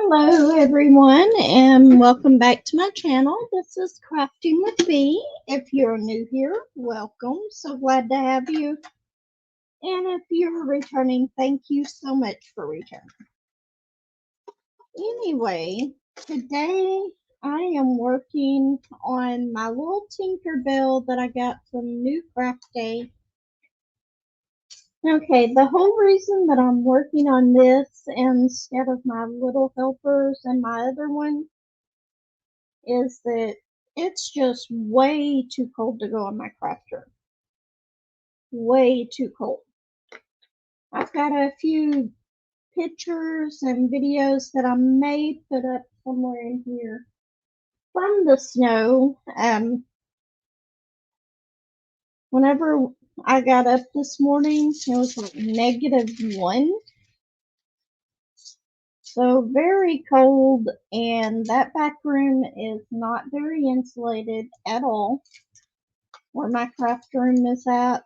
Hello everyone and welcome back to my channel. This is Crafting with B. If you're new here, welcome. So glad to have you. And if you're returning, thank you so much for returning. Anyway, today I am working on my little Tinkerbell that I got from New Craftday. Okay, the whole reason that I'm working on this instead of my little helpers and my other one is that it's just way too cold to go in my craft room. Way too cold. I've got a few pictures and videos that I may put up somewhere in here from the snow. Whenever I got up this morning, it was like -1. So very cold, and that back room is not very insulated at all, where my craft room is at.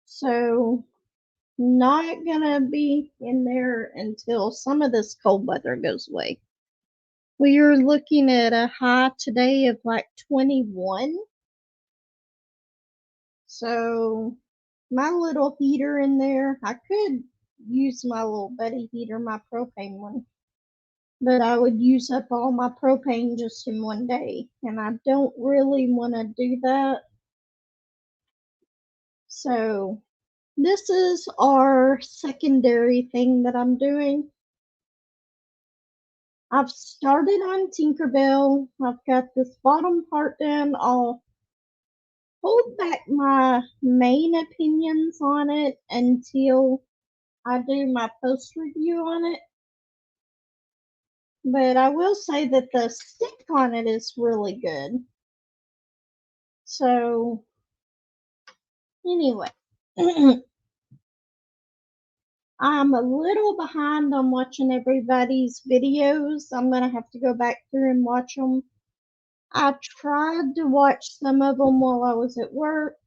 So not gonna be in there until some of this cold weather goes away. We are looking at a high today of like 21. So my little heater in there, I could use my little buddy heater, my propane one, but I would use up all my propane just in one day, and I don't really want to do that. So this is our secondary thing that I'm doing. I've started on Tinkerbell. I've got this bottom part done. I'll hold back my main opinions on it until I do my post review on it. But I will say that the stick on it is really good. So, anyway. I'm a little behind on watching everybody's videos. I'm going to have to go back through and watch them. I tried to watch some of them while I was at work,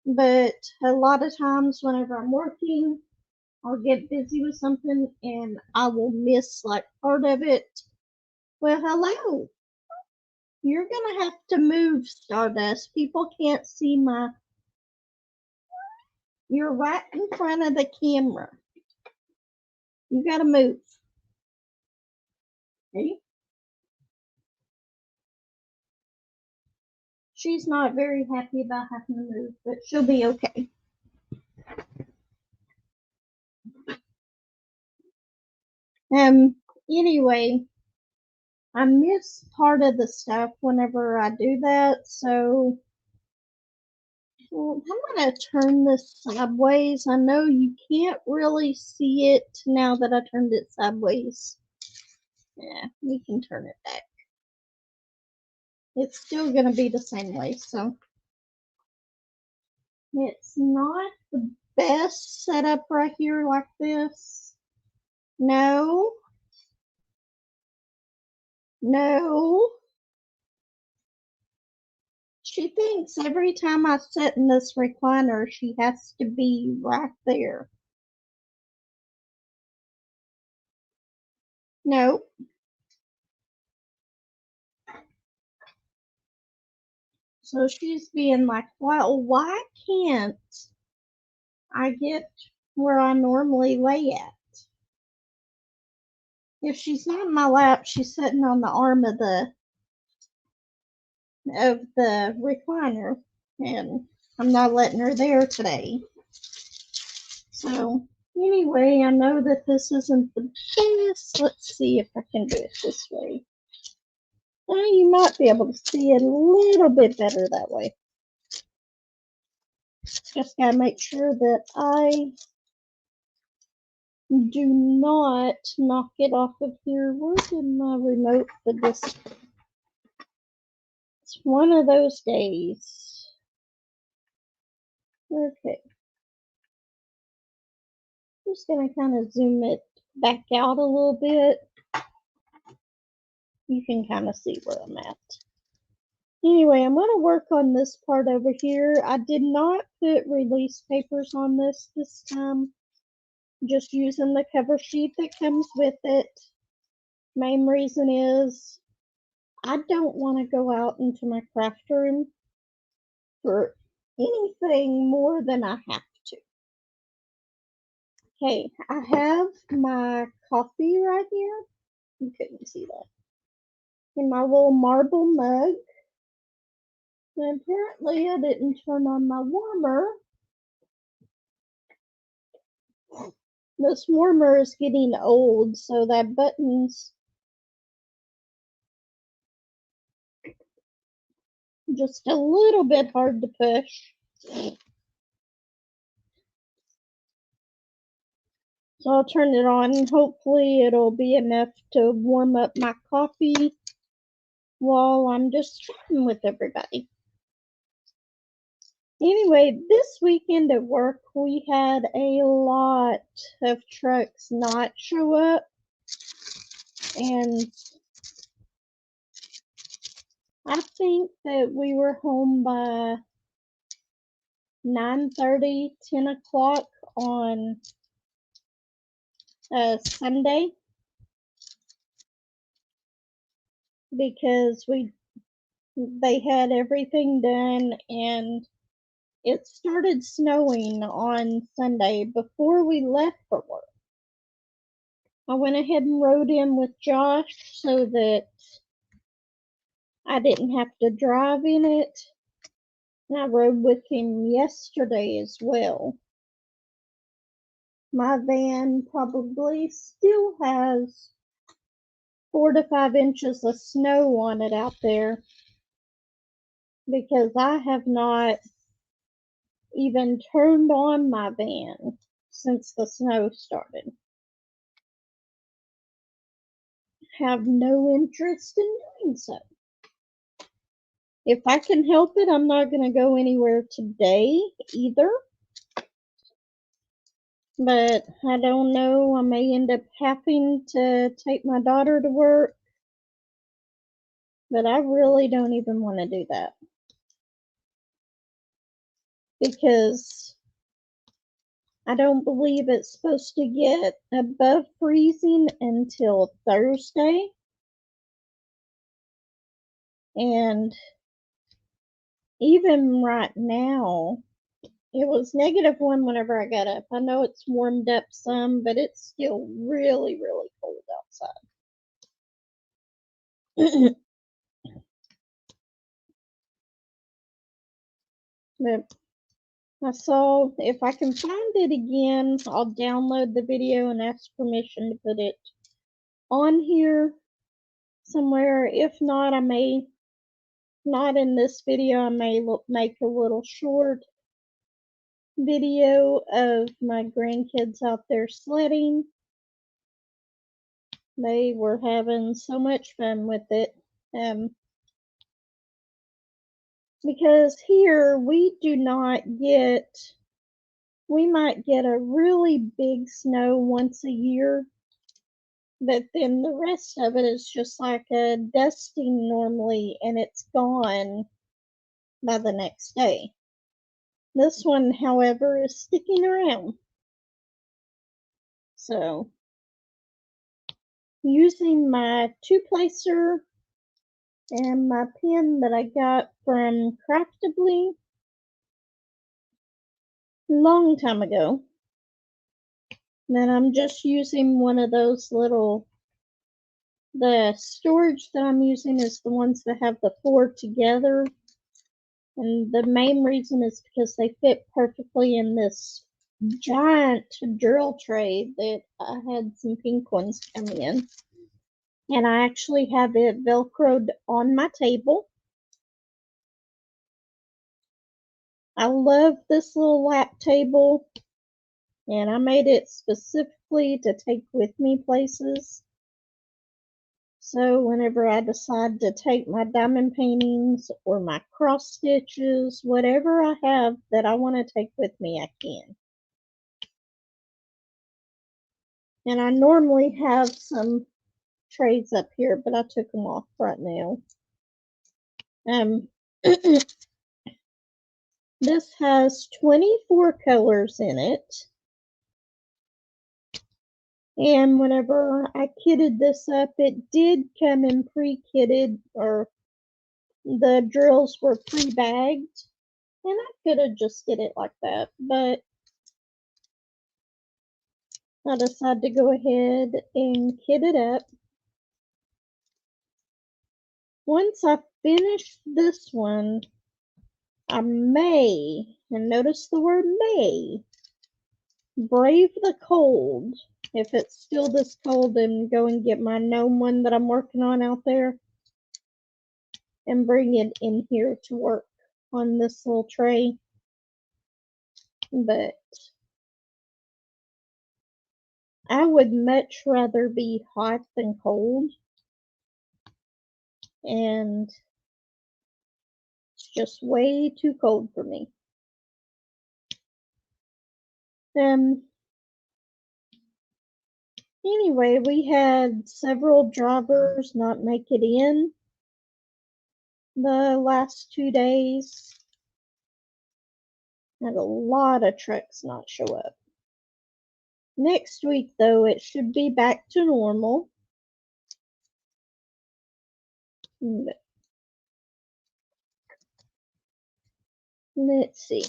but a lot of times whenever I'm working, I'll get busy with something and I will miss like part of it. Well, hello. You're going to have to move, Stardust. People can't see my... You're right in front of the camera. You got to move. Ready? She's not very happy about having to move, but she'll be okay. Anyway, I miss part of the stuff whenever I do that, so I'm going to turn this sideways. I know you can't really see it now that I turned it sideways. Yeah, we can turn it back. It's still going to be the same way, so it's not the best setup right here like this. No. No. She thinks every time I sit in this recliner, she has to be right there. No. So she's being like, well, why can't I get where I normally lay at? If she's not in my lap, she's sitting on the arm of the recliner, and I'm not letting her there today. So anyway, I know that this isn't the best. Let's see if I can do it this way. Well, you might be able to see it a little bit better that way. Just gotta make sure that I do not knock it off of here. Where's my remote for this? It's one of those days. Okay. I'm just gonna kind of zoom it back out a little bit. You can kind of see where I'm at. Anyway, I'm going to work on this part over here. I did not put release papers on this time. just using the cover sheet that comes with it. Main reason is I don't want to go out into my craft room for anything more than I have to. Okay, I have my coffee right here. You couldn't see that. In my little marble mug. And apparently I didn't turn on my warmer. This warmer is getting old, so that button's just a little bit hard to push. So I'll turn it on and hopefully it'll be enough to warm up my coffee while I'm just chatting with everybody. Anyway, this weekend at work we had a lot of trucks not show up, and I think that we were home by 9:30, 10 o'clock on Sunday, because they had everything done, and it started snowing on Sunday before we left for work. I went ahead and rode in with Josh so that I didn't have to drive in it. And I rode with him yesterday as well. My van probably still has 4 to 5 inches of snow on it out there, because I have not even turned on my van since the snow started. Have no interest in doing so. If I can help it, I'm not going to go anywhere today either. But I don't know, I may end up having to take my daughter to work. But I really don't even want to do that, because I don't believe it's supposed to get above freezing until Thursday. And even right now, it was -1 whenever I got up. I know it's warmed up some, but it's still really, really cold outside. But I saw, if I can find it again, I'll download the video and ask permission to put it on here somewhere. If not, I may, not in this video, I may make a little short video of my grandkids out there sledding. They were having so much fun with it. Because here we do not get, we might get a really big snow once a year, but then the rest of it is just like a dusting normally, and it's gone by the next day. This one, however, is sticking around. So, using my two-placer and my pen that I got from Craftday a long time ago. Then I'm just using one of those little, the storage that I'm using is the ones that have the 4 together. And the main reason is because they fit perfectly in this giant drill tray that I had some pink ones come in. And I actually have it velcroed on my table. I love this little lap table, and I made it specifically to take with me places. So whenever I decide to take my diamond paintings or my cross stitches, whatever I have that I want to take with me, I can. And I normally have some trays up here, but I took them off right now. This has 24 colors in it. And whenever I kitted this up, it did come in pre-kitted, or the drills were pre-bagged. And I could have just did it like that, but I decided to go ahead and kit it up. Once I finish this one, I may, and notice the word may, brave the cold. If it's still this cold, and go and get my gnome one that I'm working on out there and bring it in here to work on this little tray. But I would much rather be hot than cold. And it's just way too cold for me. Anyway, we had several drivers not make it in the last 2 days. Had a lot of trucks not show up. Next week, though, it should be back to normal. Let's see.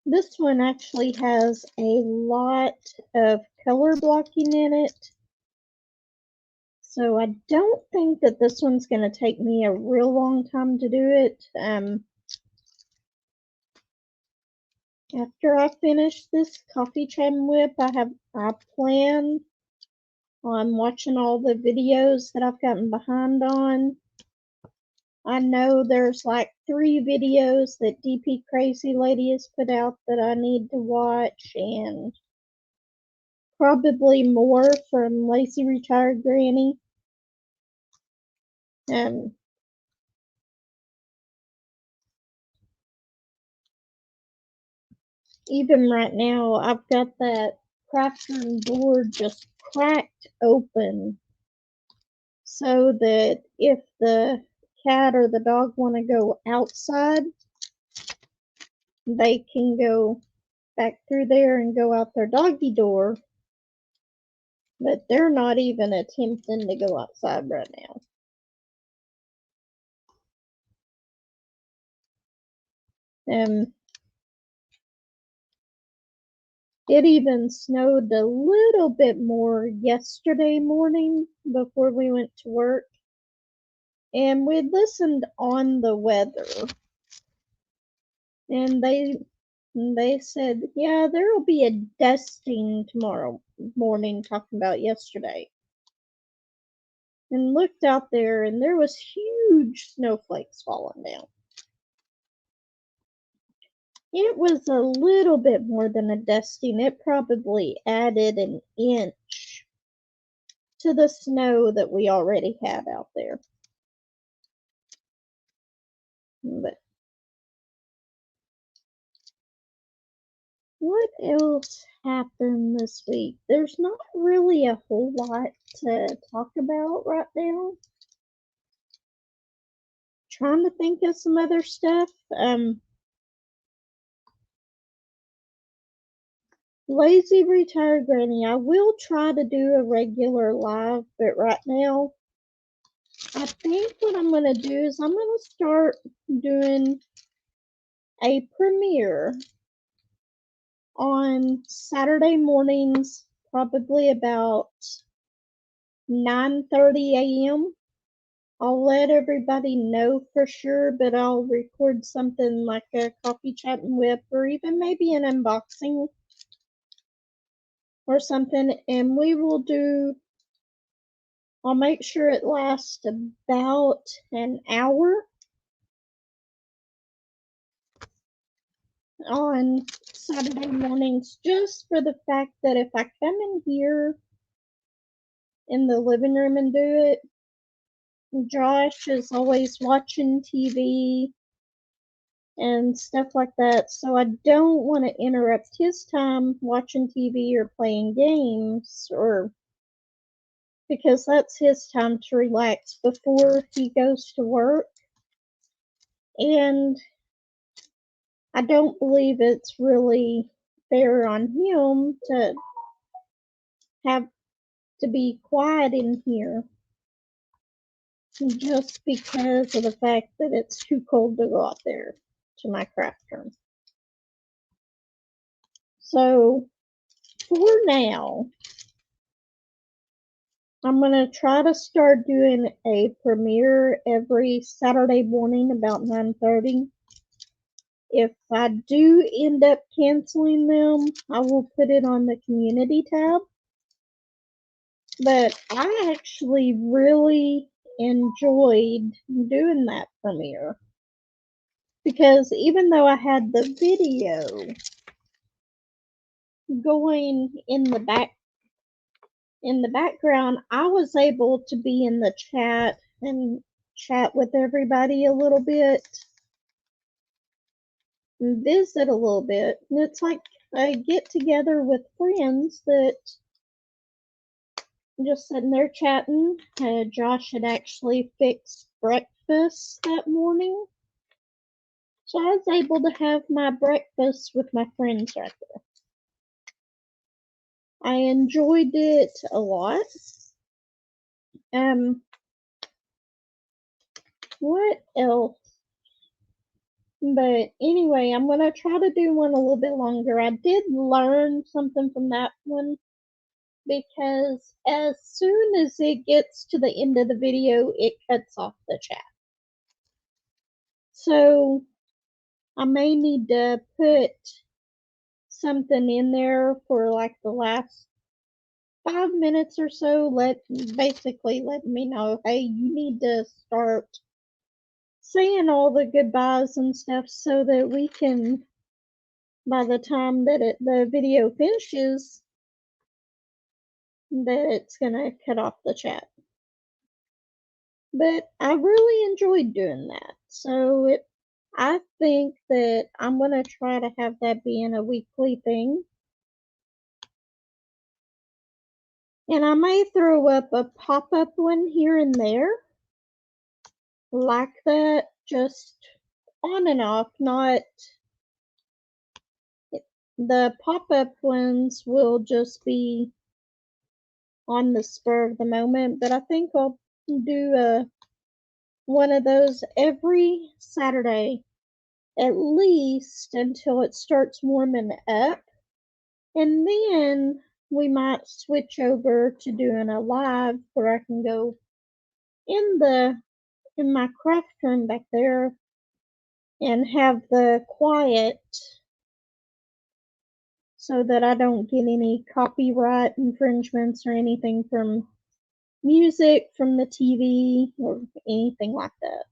This one actually has a lot of color blocking in it. So I don't think that this one's going to take me a real long time to do it. After I finish this coffee chat and WIP, I plan on watching all the videos that I've gotten behind on. I know there's like 3 videos that DP Crazy Lady has put out that I need to watch, and probably more from Lazy Retired Granny. Even right now, I've got that craft room door just cracked open so that if the cat or the dog want to go outside, they can go back through there and go out their doggy door. But they're not even attempting to go outside right now. It even snowed a little bit more yesterday morning before we went to work. And we listened on the weather. And they said, yeah, there will be a dusting tomorrow morning, talking about yesterday. And looked out there, and there was huge snowflakes falling down. It was a little bit more than a dusting. It probably added an inch to the snow that we already had out there. But what else happened this week? There's not really a whole lot to talk about right now. Trying to think of some other stuff. Lazy Retired Granny, I will try to do a regular live, but right now, I think what I'm going to do is I'm going to start doing a premiere on Saturday mornings, probably about 9:30 a.m. I'll let everybody know for sure, but I'll record something like a coffee chat and WIP, or even maybe an unboxing or something, and we will do, I'll make sure it lasts about an hour on Saturday mornings, just for the fact that if I come in here in the living room and do it, Josh is always watching TV and stuff like that, so I don't want to interrupt his time watching TV or playing games, or because that's his time to relax before he goes to work. And I don't believe it's really fair on him to have to be quiet in here just because of the fact that it's too cold to go out there to my craft room. So for now, I'm going to try to start doing a premiere every Saturday morning about 9:30. If I do end up canceling them, I will put it on the community tab. But I actually really enjoyed doing that premiere because even though I had the video going in the background, I was able to be in the chat and chat with everybody a little bit and visit a little bit. And it's like a get together with friends that just sitting there chatting. Josh had actually fixed breakfast that morning. So I was able to have my breakfast with my friends right there. I enjoyed it a lot. What else? But anyway, I'm going to try to do one a little bit longer. I did learn something from that one because as soon as it gets to the end of the video, it cuts off the chat. So I may need to put something in there for like the last 5 minutes or so, basically letting me know, hey, you need to start saying all the goodbyes and stuff so that we can, by the time that the video finishes, that it's gonna cut off the chat. But I really enjoyed doing that. So I think that I'm gonna try to have that being a weekly thing. And I may throw up a pop-up one here and there like that, just on and off, not the pop-up ones will just be on the spur of the moment, but I think I'll do one of those every Saturday at least until it starts warming up, and then we might switch over to doing a live where I can go in my craft room back there and have the quiet so that I don't get any copyright infringements or anything from music from the TV or anything like that.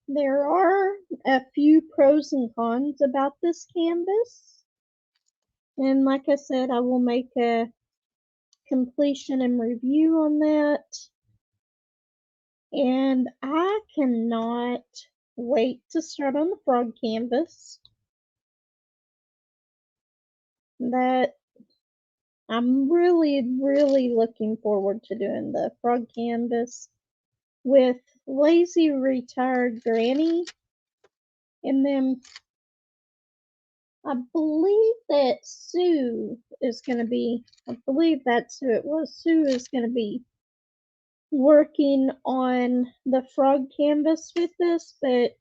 There are a few pros and cons about this canvas. And like I said, I will make a completion and review on that. And I cannot wait to start on the frog canvas. That I'm really, really looking forward to doing the frog canvas with Lazy Retired Granny. And then I believe that Sue is going to be, I believe that's who it was. Sue is going to be working on the frog canvas with this, but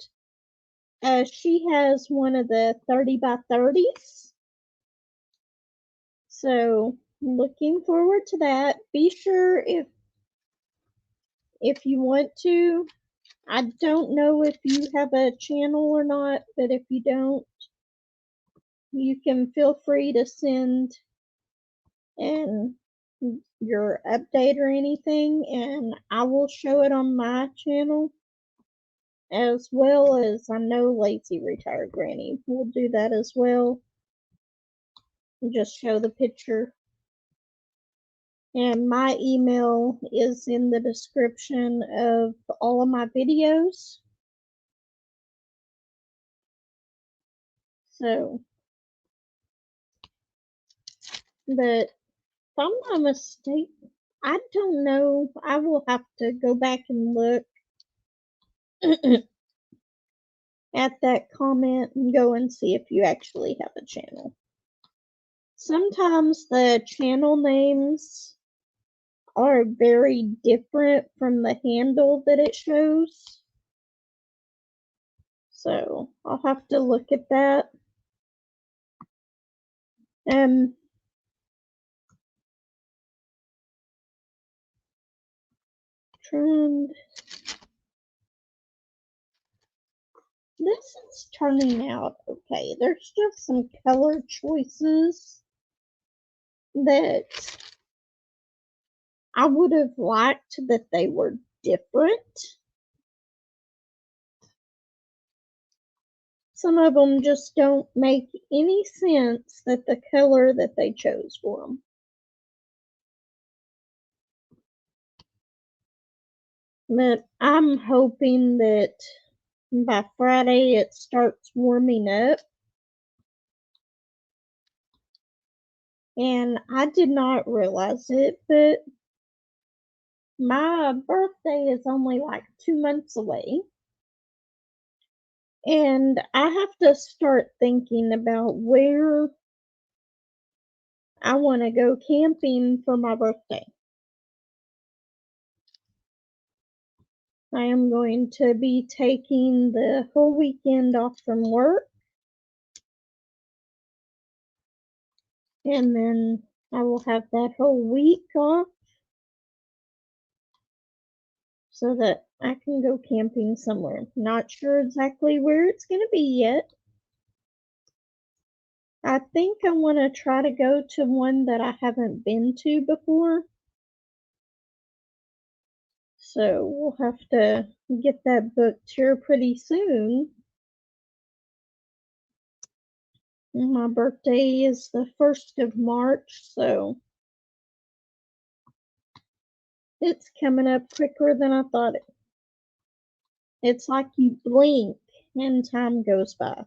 she has one of the 30 by 30s. So looking forward to that. Be sure if you want to, I don't know if you have a channel or not, but if you don't, you can feel free to send and your update or anything, and I will show it on my channel, as well as I know Lazy Retired Granny will do that as well. Just show the picture. And my email is in the description of all of my videos. So, but if I'm not mistaken, I don't know. I will have to go back and look at that comment and go and see if you actually have a channel. Sometimes the channel names are very different from the handle that it shows. So I'll have to look at that. Trend. This is turning out okay. There's just some color choices that I would have liked that they were different. Some of them just don't make any sense that the color that they chose for them. But I'm hoping that by Friday it starts warming up. And I did not realize it, but my birthday is only like 2 months away. And I have to start thinking about where I want to go camping for my birthday. I am going to be taking the whole weekend off from work. And then I will have that whole week off so that I can go camping somewhere. Not sure exactly where it's going to be yet. I think I want to try to go to one that I haven't been to before. So we'll have to get that booked here pretty soon. My birthday is the 1st of March, so it's coming up quicker than I thought it. It's like you blink and time goes by.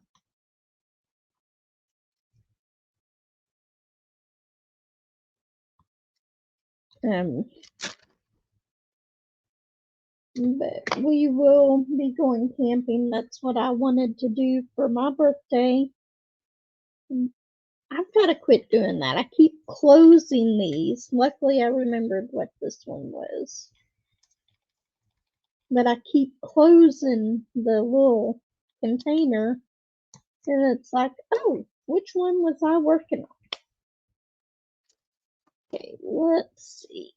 But we will be going camping. That's what I wanted to do for my birthday. I've got to quit doing that. I keep closing these. Luckily, I remembered what this one was. But I keep closing the little container. And it's like, oh, which one was I working on? Okay, let's see.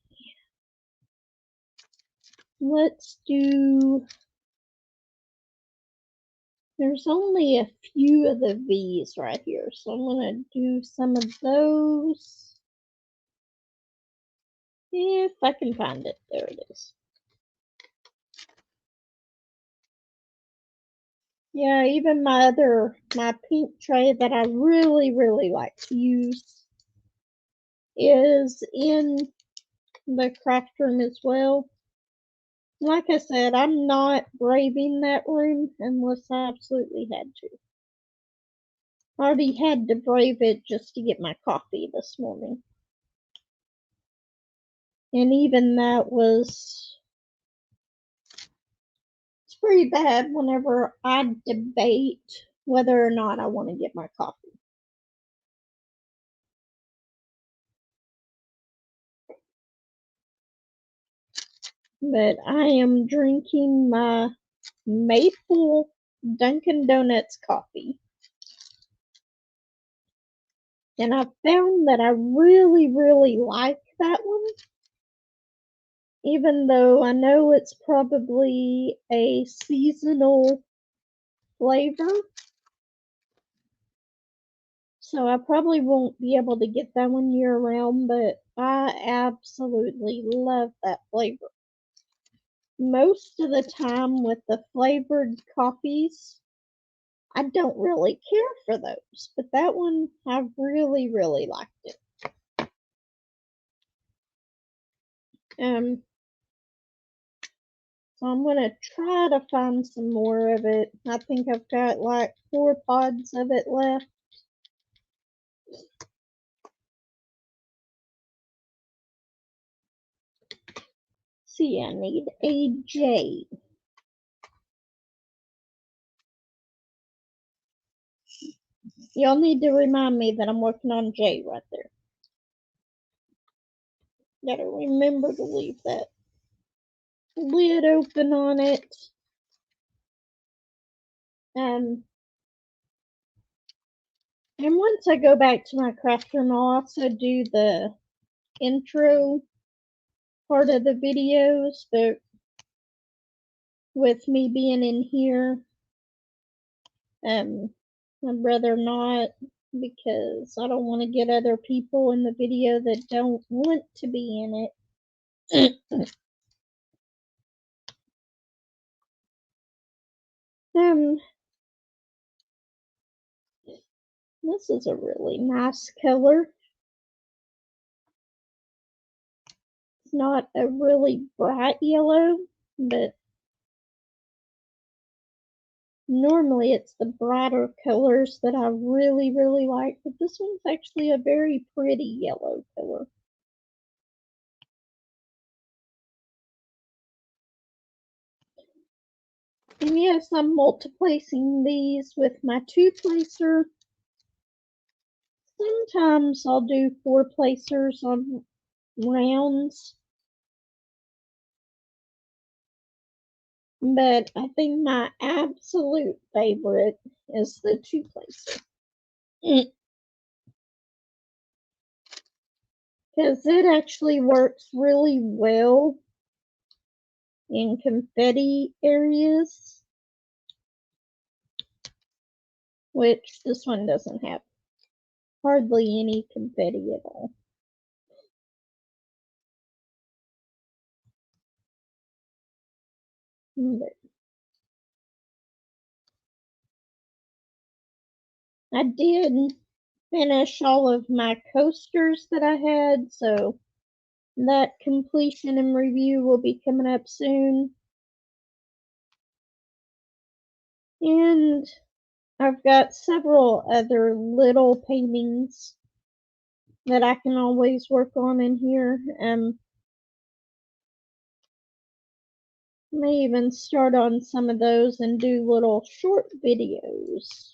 Let's do. There's only a few of the V's right here, so I'm going to do some of those. If I can find it. There it is. Yeah, even my pink tray that I really like to use is in the craft room as well. Like I said, I'm not braving that room unless I absolutely had to. I already had to brave it just to get my coffee this morning. And even that was, it's pretty bad whenever I debate whether or not I want to get my coffee. But I am drinking my maple Dunkin' Donuts coffee. And I found that I really like that one. Even though I know it's probably a seasonal flavor. So I probably won't be able to get that one year round, but I absolutely love that flavor. Most of the time with the flavored coffees, I don't really care for those, but that one I really liked it. So I'm gonna try to find some more of it. I think I've got like 4 pods of it left. see, I need a J. Y'all need to remind me that I'm working on J right there. Gotta remember to leave that lid open on it. And once I go back to my craft room, I'll also do the intro part of the videos, but with me being in here, I'd rather not, because I don't want to get other people in the video that don't want to be in it. This is a really nice color. It's not a really bright yellow, but normally it's the brighter colors that I really, really like, but this one's actually a very pretty yellow color. And yes, I'm multiplacing these with my 2-placer. Sometimes I'll do 4-placers on rounds, but I think my absolute favorite is the 2-placer. Because it actually works really well in confetti areas, which this one doesn't have hardly any confetti at all. But I did finish all of my coasters that I had, so that completion and review will be coming up soon. And I've got several other little paintings that I can always work on in here. May even start on some of those and do little short videos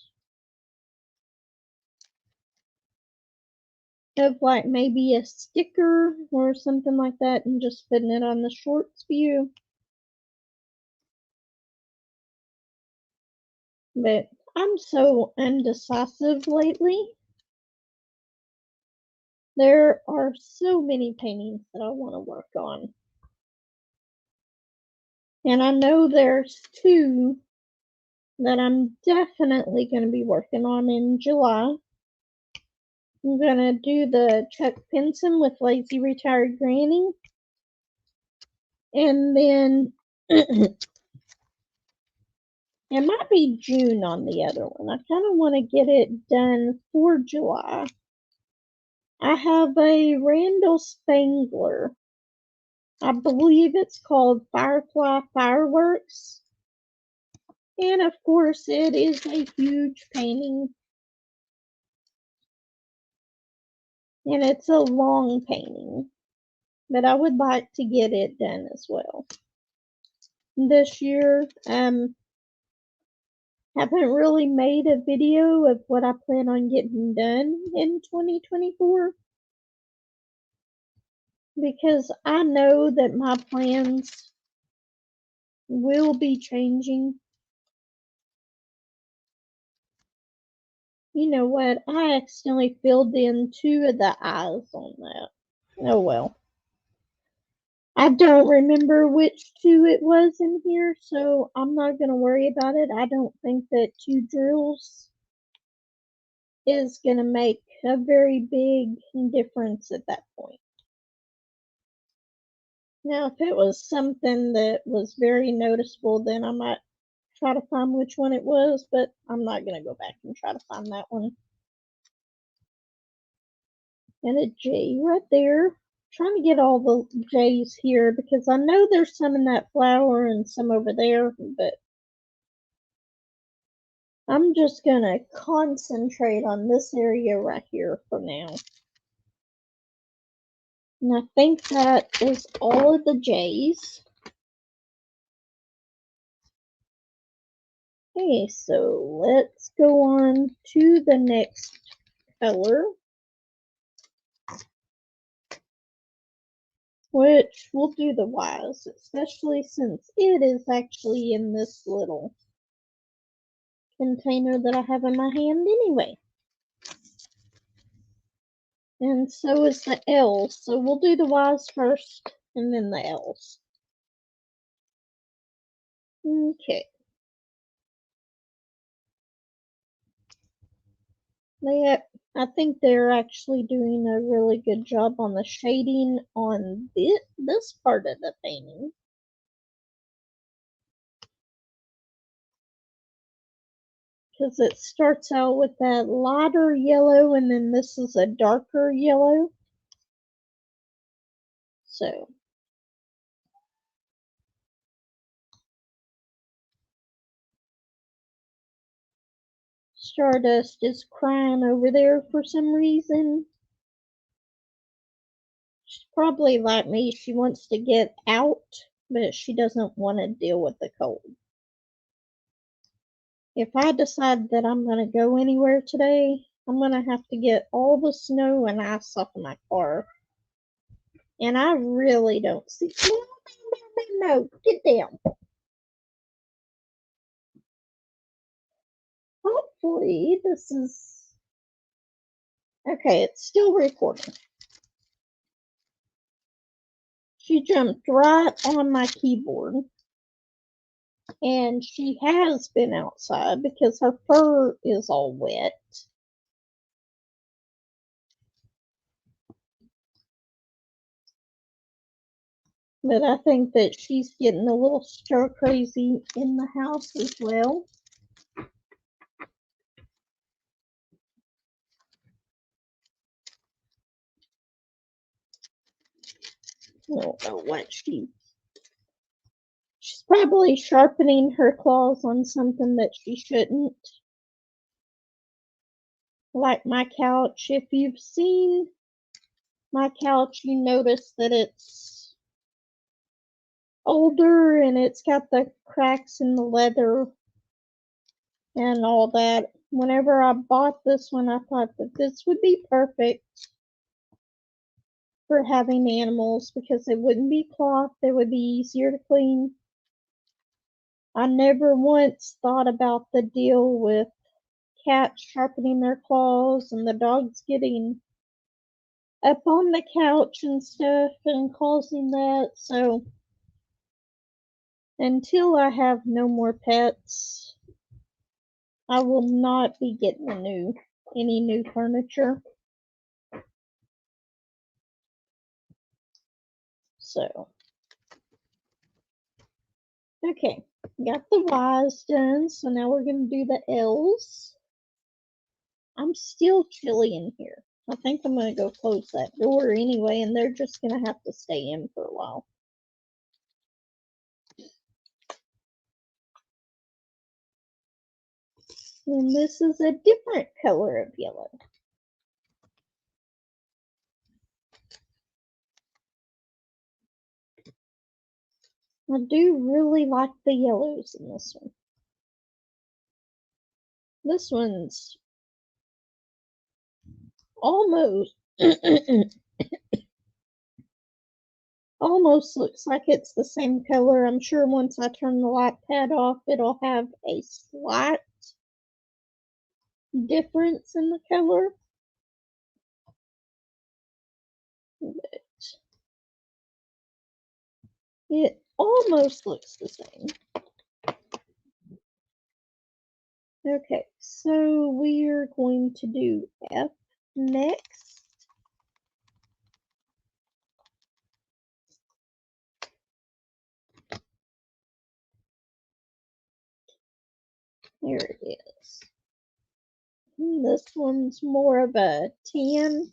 of like maybe a sticker or something like that and just putting it on the shorts view. But I'm so indecisive lately. There are so many paintings that I want to work on. And I know there's 2 that I'm definitely going to be working on in July. I'm going to do the Chuck Pinson with Lazy Retired Granny. And then it might be June on the other one. I kind of want to get it done for July. I have a Randall Spangler. I believe it's called Firefly Fireworks. And of course, it is a huge painting. And it's a long painting. But I would like to get it done as well. This year, haven't really made a video of what I plan on getting done in 2024. Because I know that my plans will be changing. You know what? I accidentally filled in 2 of the eyes on that. Oh well. I don't remember which 2 it was in here, so I'm not going to worry about it. I don't think that 2 drills is going to make a very big difference at that point. Now, if it was something that was very noticeable, then I might try to find which one it was, but I'm not going to go back and try to find that one. And a J right there. Trying to get all the J's here because I know there's some in that flower and some over there, but I'm just going to concentrate on this area right here for now. And I think that is all of the J's. Okay, so let's go on to the next color, which we'll do the Y's, especially since it is actually in this little container that I have in my hand anyway. And so is the L's, so we'll do the Y's first and then the L's. Okay. I think they're actually doing a really good job on the shading on this part of the painting. Because it starts out with that lighter yellow and then this is a darker yellow. So Stardust is crying over there for some reason. She's probably like me, she wants to get out, but she doesn't want to deal with the cold. If I decide that I'm going to go anywhere today, I'm going to have to get all the snow and ice off of my car. And I really don't see. No, get down. Hopefully, this is. Okay, it's still recording. She jumped right on my keyboard. And she has been outside because her fur is all wet. But I think that she's getting a little stir crazy in the house as well. I don't know what she's probably sharpening her claws on something that she shouldn't. Like my couch, if you've seen my couch, you notice that it's older and it's got the cracks in the leather and all that. Whenever I bought this one, I thought that this would be perfect for having animals because it wouldn't be cloth, it would be easier to clean. I never once thought about the deal with cats sharpening their claws and the dogs getting up on the couch and stuff and causing that. So until I have no more pets, I will not be getting any new furniture. So okay, got the Y's done, so now we're gonna do the L's. I'm still chilly in here. I think I'm gonna go close that door anyway, and they're just gonna have to stay in for a while. And this is a different color of yellow. I do really like the yellows in this one. This one's almost almost looks like it's the same color. I'm sure once I turn the light pad off, it'll have a slight difference in the color. But it almost looks the same. Okay, so we're going to do F next. There it is. This one's more of a tan.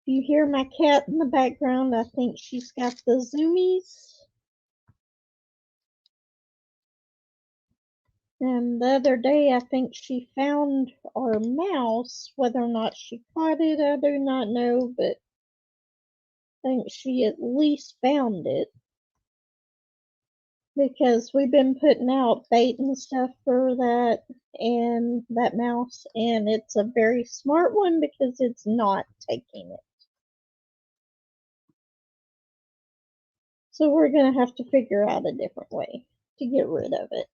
If you hear my cat in the background, I think she's got the zoomies. And the other day, I think she found our mouse. Whether or not she caught it, I do not know, but I think she at least found it. Because we've been putting out bait and stuff for that mouse, and it's a very smart one because it's not taking it. So we're going to have to figure out a different way to get rid of it.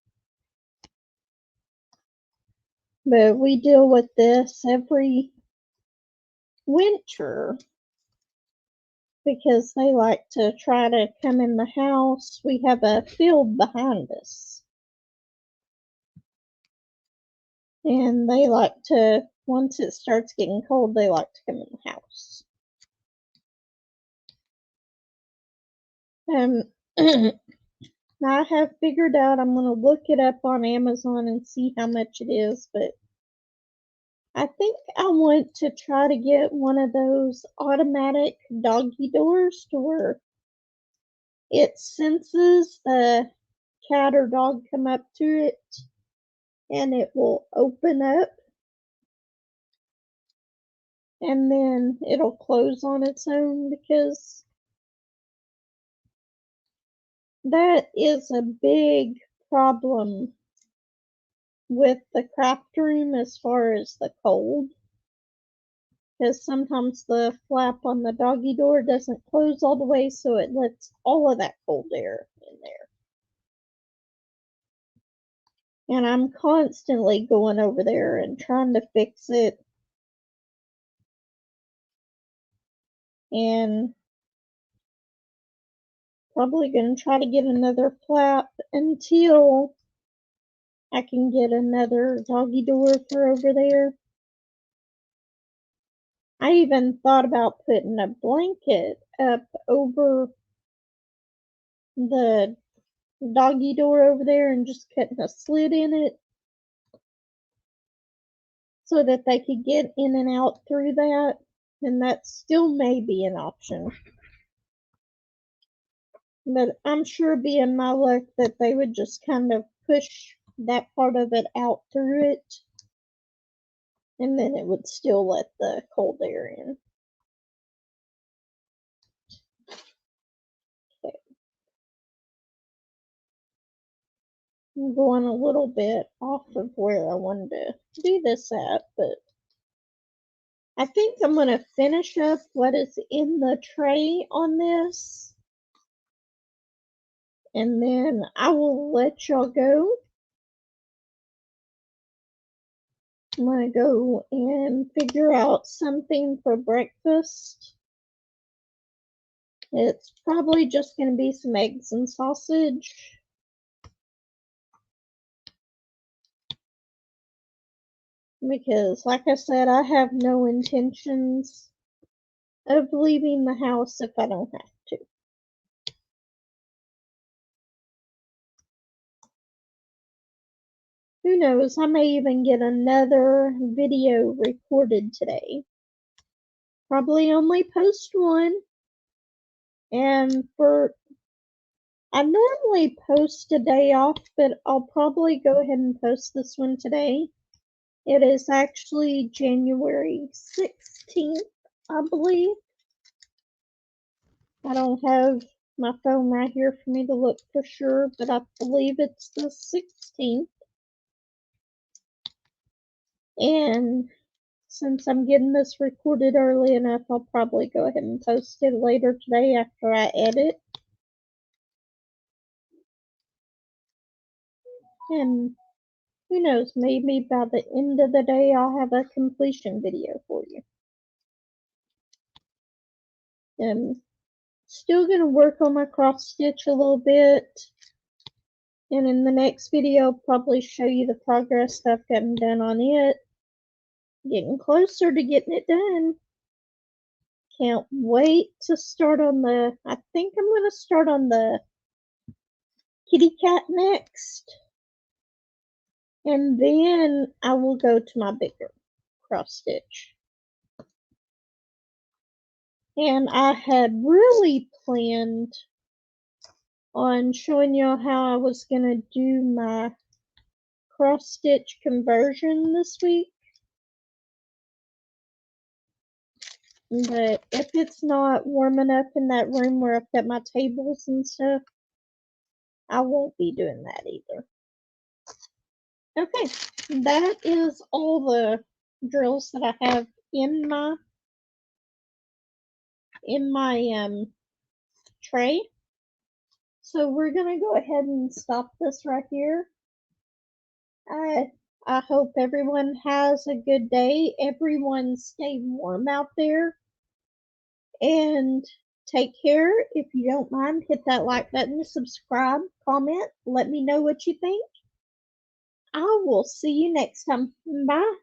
But we deal with this every winter because they like to try to come in the house. We have a field behind us. And they like to, once it starts getting cold, they like to come in the house. I have figured out, I'm going to look it up on Amazon and see how much it is, but I think I want to try to get one of those automatic doggy doors to where it senses the cat or dog come up to it and it will open up and then it'll close on its own, because that is a big problem with the craft room as far as the cold. Because sometimes the flap on the doggy door doesn't close all the way, so it lets all of that cold air in there. And I'm constantly going over there and trying to fix it. And probably going to try to get another flap until I can get another doggy door for over there. I even thought about putting a blanket up over the doggy door over there and just cutting a slit in it so that they could get in and out through that, and that still may be an option. But I'm sure being my luck that they would just kind of push that part of it out through it, and then it would still let the cold air in. Okay. I'm going a little bit off of where I wanted to do this at, but I think I'm going to finish up what is in the tray on this, and then I will let y'all go. I'm going to go and figure out something for breakfast. It's probably just going to be some eggs and sausage. Because, like I said, I have no intentions of leaving the house if I don't have to. Who knows, I may even get another video recorded today. Probably only post one. And I normally post a day off, but I'll probably go ahead and post this one today. It is actually January 16th, I believe. I don't have my phone right here for me to look for sure, but I believe it's the 16th. And since I'm getting this recorded early enough, I'll probably go ahead and post it later today after I edit. And who knows, maybe by the end of the day, I'll have a completion video for you. I'm still going to work on my cross stitch a little bit. And in the next video, I'll probably show you the progress that I've gotten done on it. Getting closer to getting it done. Can't wait to start on I think I'm going to start on the kitty cat next. And then I will go to my bigger cross stitch. And I had really planned on showing y'all how I was going to do my cross stitch conversion this week. But if it's not warm enough in that room where I've got my tables and stuff, I won't be doing that either. Okay, that is all the drills that I have in my tray. So we're gonna go ahead and stop this right here. I hope everyone has a good day. Everyone stay warm out there and take care. If you don't mind, hit that like button, subscribe, comment, let me know what you think. I will see you next time. Bye.